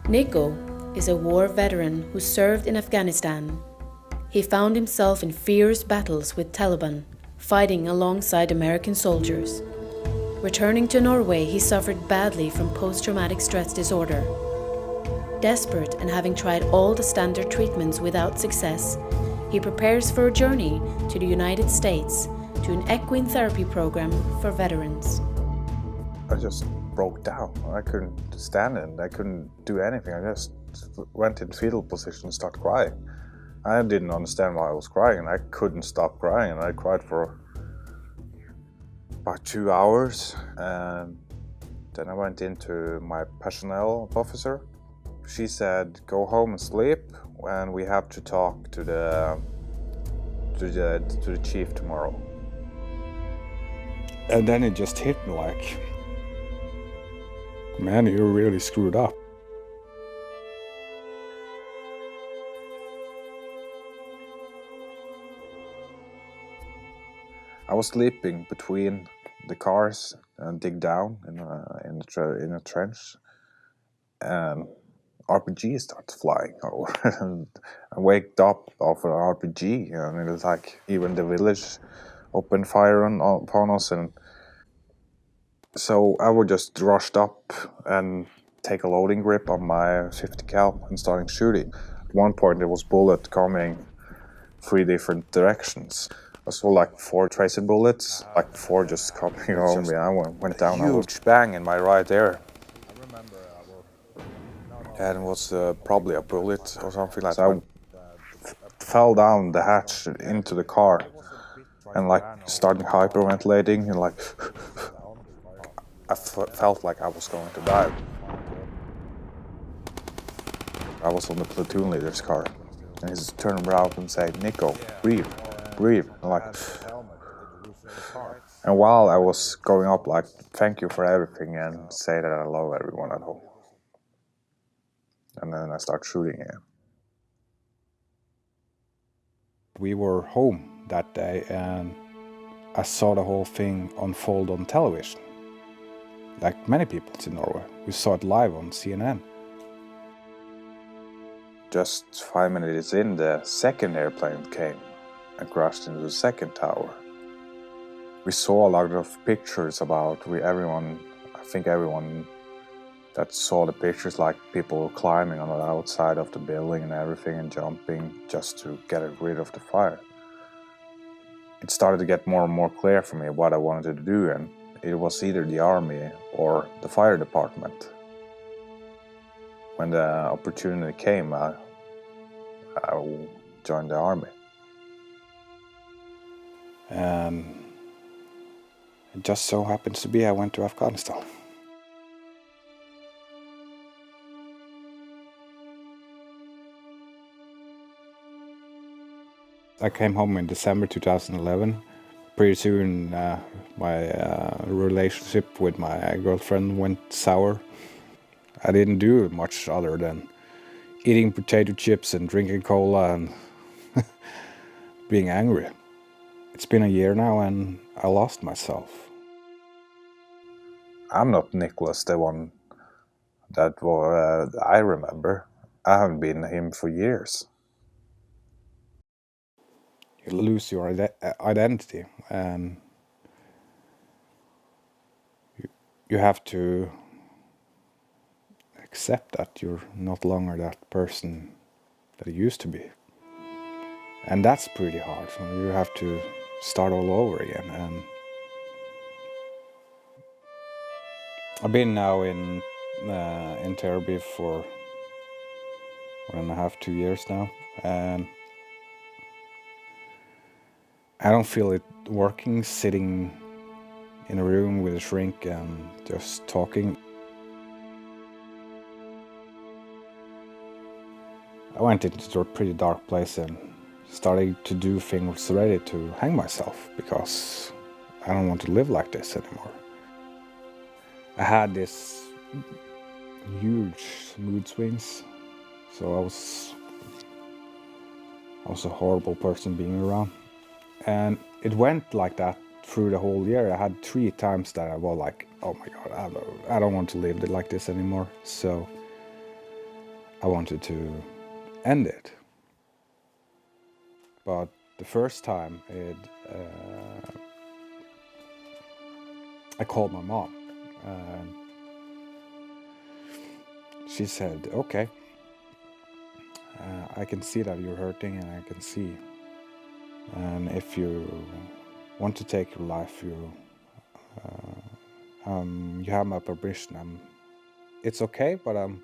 Nico is a war veteran who served in Afghanistan. He found himself in fierce battles with Taliban, fighting alongside American soldiers. Returning to Norway, he suffered badly from post-traumatic stress disorder. Desperate and having tried all the standard treatments without success, he prepares for a journey to the United States to an equine therapy program for veterans. I just broke down. I couldn't stand it. I couldn't do anything. I just went in fetal position and started crying. I didn't understand why I was crying, and I couldn't stop crying. And I cried for about 2 hours, and then I went into my personnel officer. She said, "Go home and sleep, and we have to talk to the chief tomorrow." And then it just hit me like, man, you're really screwed up. I was sleeping between the cars and dig down in a trench, and RPG starts flying over. And I waked up off an RPG, and it was like even the village opened fire upon us, and so I would just rushed up and take a loading grip on my 50 cal and starting shooting. At one point there was bullet coming 3 different directions. I saw like 4 tracer bullets, like 4 just coming on me. I went down. Huge bang in my right ear. And it was probably a bullet or something like that. I fell down the hatch into the car and like started hyperventilating, and like I felt like I was going to die. I was on the platoon leader's car, and he's turning around and saying, "Nico, breathe, breathe." And like, and while I was going up, like, "Thank you for everything," and say that I love everyone at home. And then I start shooting again. We were home that day, and I saw the whole thing unfold on television. Like many people in Norway, we saw it live on CNN. Just 5 minutes in, the second airplane came and crashed into the second tower. We saw a lot of pictures about everyone that saw the pictures, like people climbing on the outside of the building and everything and jumping just to get rid of the fire. It started to get more and more clear for me what I wanted to do, and it was either the army or the fire department. When the opportunity came, I joined the army. And it just so happens to be I went to Afghanistan. I came home in December 2011. Pretty soon my relationship with my girlfriend went sour. I didn't do much other than eating potato chips and drinking cola and being angry. It's been a year now, and I lost myself. I'm not Nicholas, the one that I remember. I haven't been him for years. You lose your identity, and you have to accept that you're not longer that person that you used to be. And that's pretty hard. So you have to start all over again. And I've been now in therapy for 1.5, 2 years now, and I don't feel it working sitting in a room with a shrink and just talking. I went into a pretty dark place and started to do things ready to hang myself, because I don't want to live like this anymore. I had this huge mood swings, so I was a horrible person being around. And it went like that through the whole year. I had 3 times that I was like, oh my God, I don't want to live like this anymore. So I wanted to end it. But the first time I called my mom. She said, okay, I can see that you're hurting, and I can see. And if you want to take your life, you have my permission. It's okay, but I'm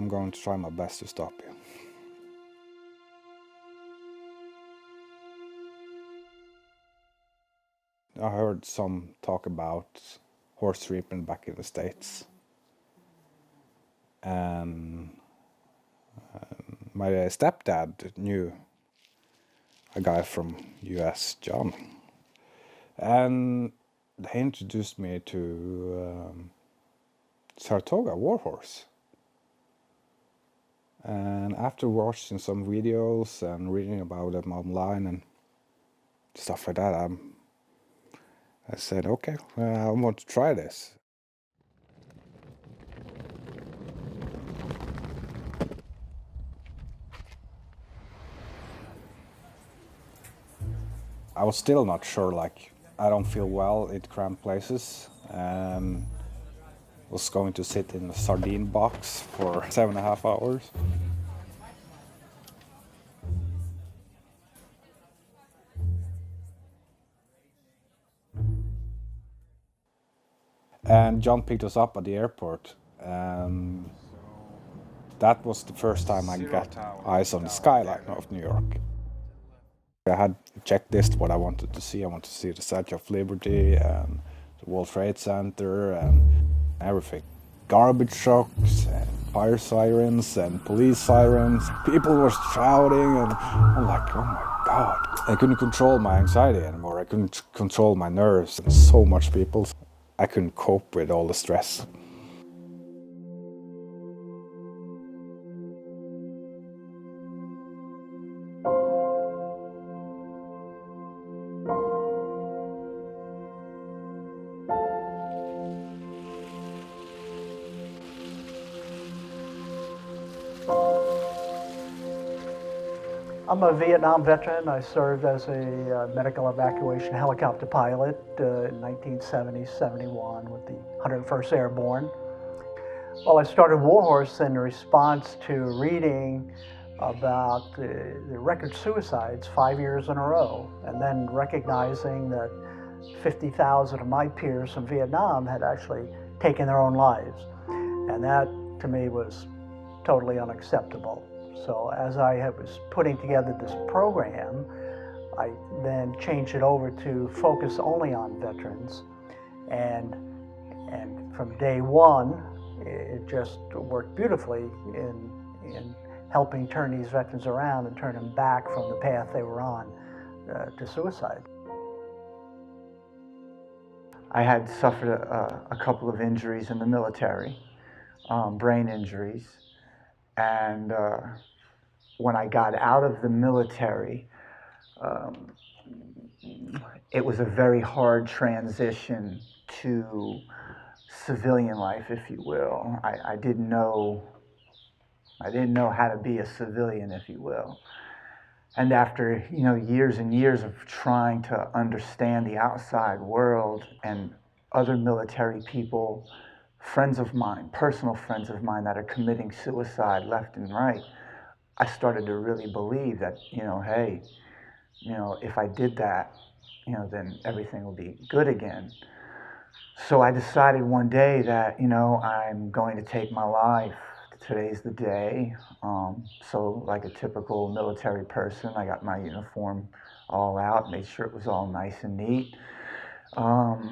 going to try my best to stop you. I heard some talk about horse treatment back in the States. And my stepdad knew a guy from US, John. And they introduced me to Saratoga warhorse. And after watching some videos and reading about them online and stuff like that, I said, okay, I want to try this. I was still not sure, like, I don't feel well in cramped places, and was going to sit in a sardine box for 7.5 hours. And John picked us up at the airport, and that was the first time I got eyes on the skyline of New York. I had a checklist what I wanted to see. I wanted to see the Statue of Liberty and the World Trade Center and everything. Garbage trucks and fire sirens and police sirens. People were shouting, and I'm like, oh my God. I couldn't control my anxiety anymore. I couldn't control my nerves. And so much people. I couldn't cope with all the stress. I'm a Vietnam veteran. I served as a medical evacuation helicopter pilot in 1970-71 with the 101st Airborne. Well, I started Warhorse in response to reading about the record suicides 5 years in a row, and then recognizing that 50,000 of my peers from Vietnam had actually taken their own lives. And that, to me, was totally unacceptable. So as I was putting together this program, I then changed it over to focus only on veterans. And from day one, it just worked beautifully in helping turn these veterans around and turn them back from the path they were on to suicide. I had suffered a couple of injuries in the military, brain injuries. And when I got out of the military, it was a very hard transition to civilian life, if you will. I didn't know how to be a civilian, if you will. And after years and years of trying to understand the outside world and other military people, friends of mine, personal friends of mine that are committing suicide left and right, I started to really believe that, hey, if I did that, then everything will be good again. So I decided one day that, I'm going to take my life. Today's the day. So like a typical military person, I got my uniform all out, made sure it was all nice and neat. I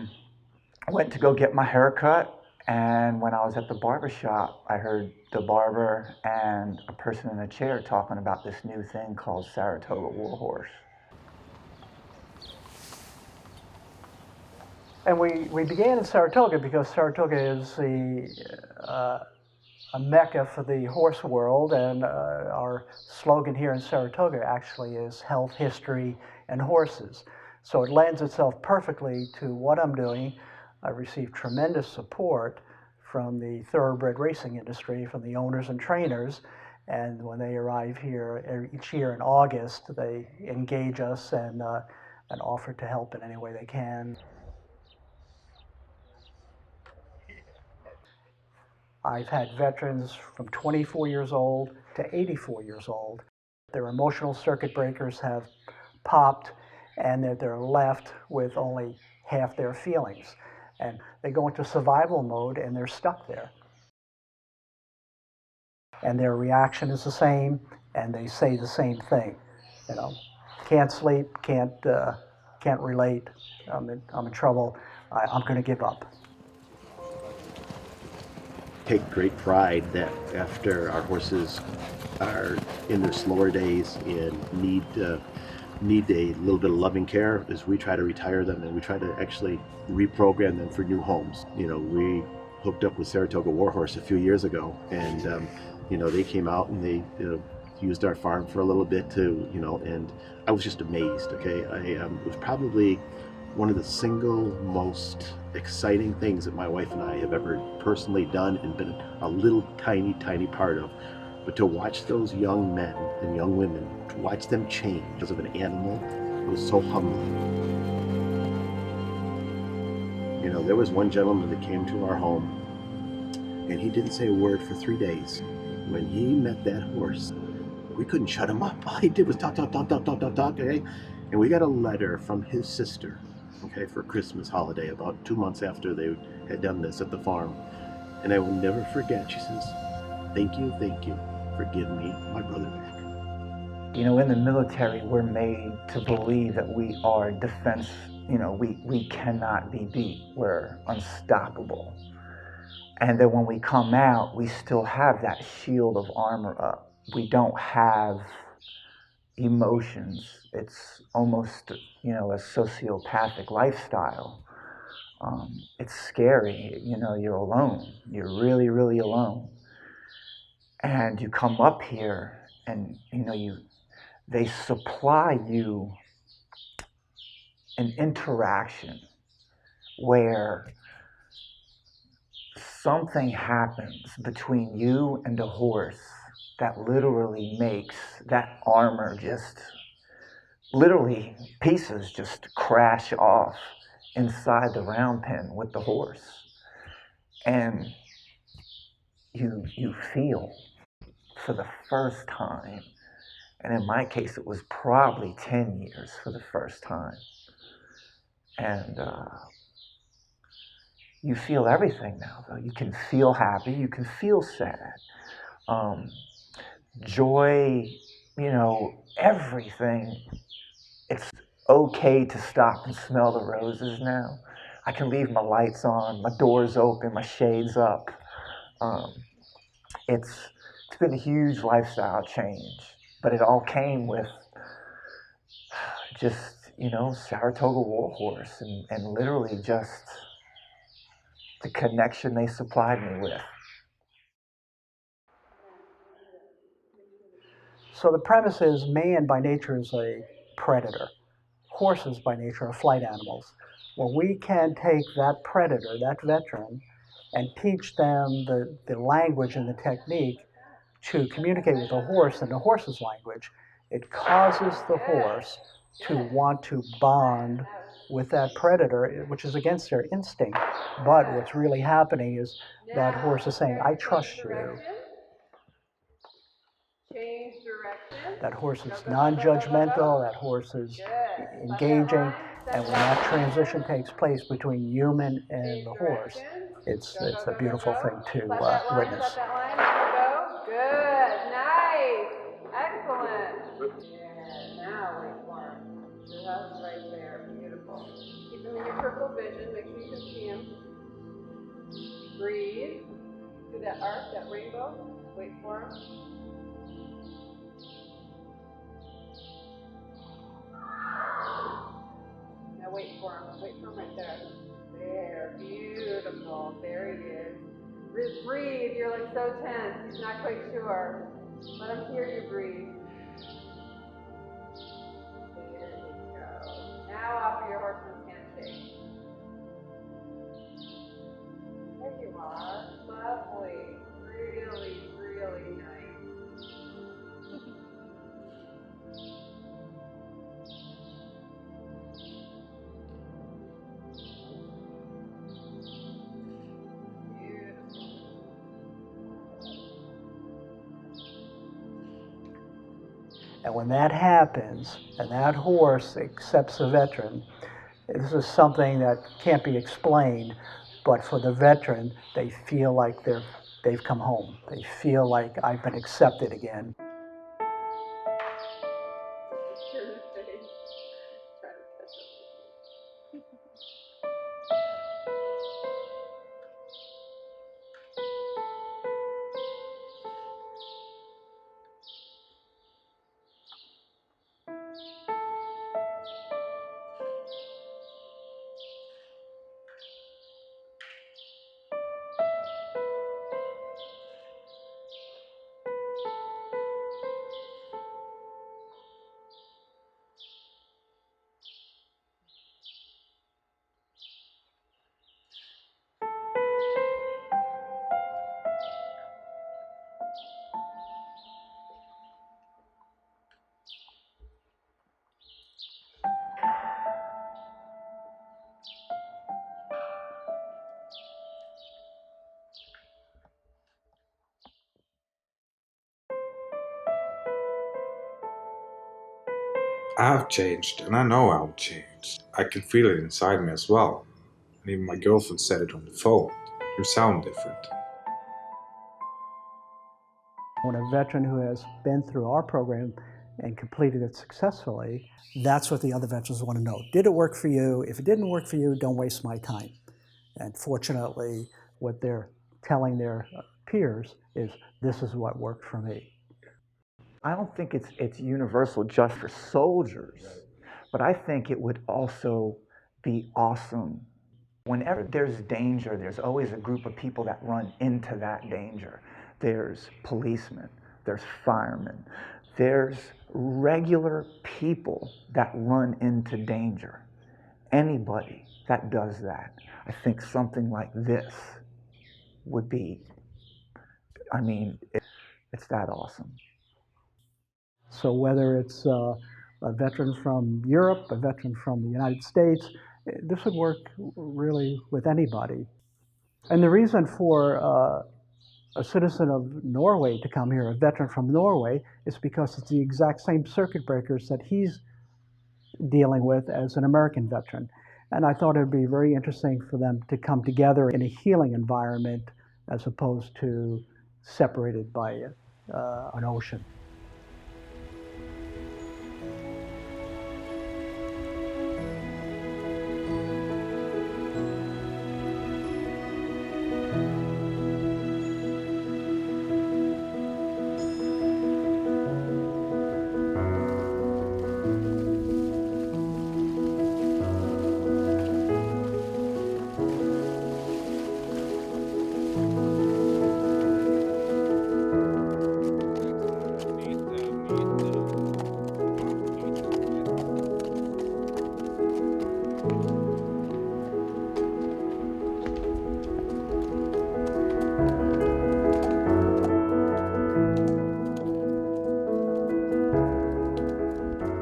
went to go get my hair cut. And when I was at the barber shop, I heard the barber and a person in a chair talking about this new thing called Saratoga Warhorse. And we began in Saratoga because Saratoga is a mecca for the horse world, and our slogan here in Saratoga actually is health, history, and horses. So it lends itself perfectly to what I'm doing. I received tremendous support from the thoroughbred racing industry, from the owners and trainers. And when they arrive here each year in August, they engage us and offer to help in any way they can. I've had veterans from 24 years old to 84 years old. Their emotional circuit breakers have popped and they're left with only half their feelings. And they go into survival mode and they're stuck there. And their reaction is the same and they say the same thing. You know, can't sleep, can't relate, I'm in trouble, I'm going to give up. Take great pride that after our horses are in their slower days and need a little bit of loving care, as we try to retire them and we try to actually reprogram them for new homes. You know, we hooked up with Saratoga Warhorse a few years ago, and you know, they came out and they used our farm for a little bit too. You know, and I was just amazed. Okay, it was probably one of the single most exciting things that my wife and I have ever personally done and been a little tiny part of. But to watch those young men and young women, to watch them change because of an animal, it was so humbling. You know, there was one gentleman that came to our home and he didn't say a word for 3 days. When he met that horse, we couldn't shut him up. All he did was talk, okay? And we got a letter from his sister, okay, for Christmas holiday, about 2 months after they had done this at the farm. And I will never forget, she says, thank you for giving me my brother back. You know, in the military, we're made to believe that we are defense, you know, we cannot be beat, we're unstoppable. And then when we come out, we still have that shield of armor up. We don't have emotions. It's almost, you know, a sociopathic lifestyle. It's scary, you know, you're alone. You're really, really alone. And you come up here and, you know, they supply you an interaction where something happens between you and a horse that literally makes that armor just, literally pieces just crash off inside the round pen with the horse. And you feel for the first time, and in my case it was probably 10 years for the first time, and you feel everything now though. You can feel happy, you can feel sad, joy, you know, everything. It's okay to stop and smell the roses now. I can leave my lights on, my doors open, my shades up. It's been a huge lifestyle change, but it all came with just, you know, Saratoga Warhorse and literally just the connection they supplied me with. So the premise is man by nature is a predator. Horses by nature are flight animals. Well, we can take that predator, that veteran, and teach them the language and the technique to communicate with the horse in the horse's language. It causes the horse to want to bond with that predator, which is against their instinct. But what's really happening is that horse is saying, I trust you. Change direction. That horse is non-judgmental, that horse is engaging, and when that transition takes place between human and the horse, it's a beautiful thing to witness. Let that line go. Good. Nice. Excellent. Yeah. Now wait for him. Just right there. Beautiful. Keep him in your peripheral vision. Make sure you can see him. Breathe. Do that arc, that rainbow. Wait for him. Now wait for him. Wait for him right there. There. Beautiful. There he is. Breathe. You're like so tense. He's not quite sure. Let him hear you breathe. There you go. Now offer your horseman's handshake. There you are. And when that happens, and that horse accepts a veteran, this is something that can't be explained, but for the veteran, they feel like they've come home. They feel like I've been accepted again. I've changed, and I know I've changed. I can feel it inside me as well. And even my girlfriend said it on the phone. You sound different. When a veteran who has been through our program and completed it successfully, that's what the other veterans want to know. Did it work for you? If it didn't work for you, don't waste my time. And fortunately, what they're telling their peers is, this is what worked for me. I don't think it's universal just for soldiers, but I think it would also be awesome. Whenever there's danger, there's always a group of people that run into that danger. There's policemen, there's firemen, there's regular people that run into danger. Anybody that does that, I think something like this would be, it's that awesome. So whether it's a veteran from Europe, a veteran from the United States, this would work really with anybody. And the reason for a citizen of Norway to come here, a veteran from Norway, is because it's the exact same circuit breakers that he's dealing with as an American veteran. And I thought it would be very interesting for them to come together in a healing environment as opposed to separated by an ocean.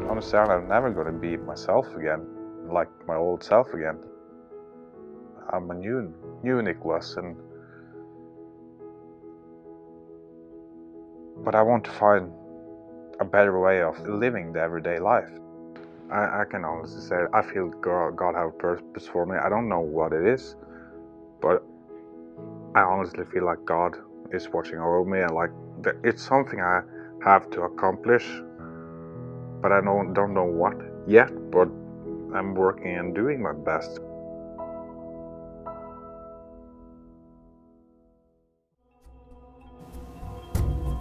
Honestly, I'm never going to be myself again, like my old self again. I'm a new Nicholas, but I want to find a better way of living the everyday life. I can honestly say I feel God have a purpose for me. I don't know what it is, but I honestly feel like God is watching over me, and like it's something I have to accomplish, but I don't know what yet, but I'm working and doing my best.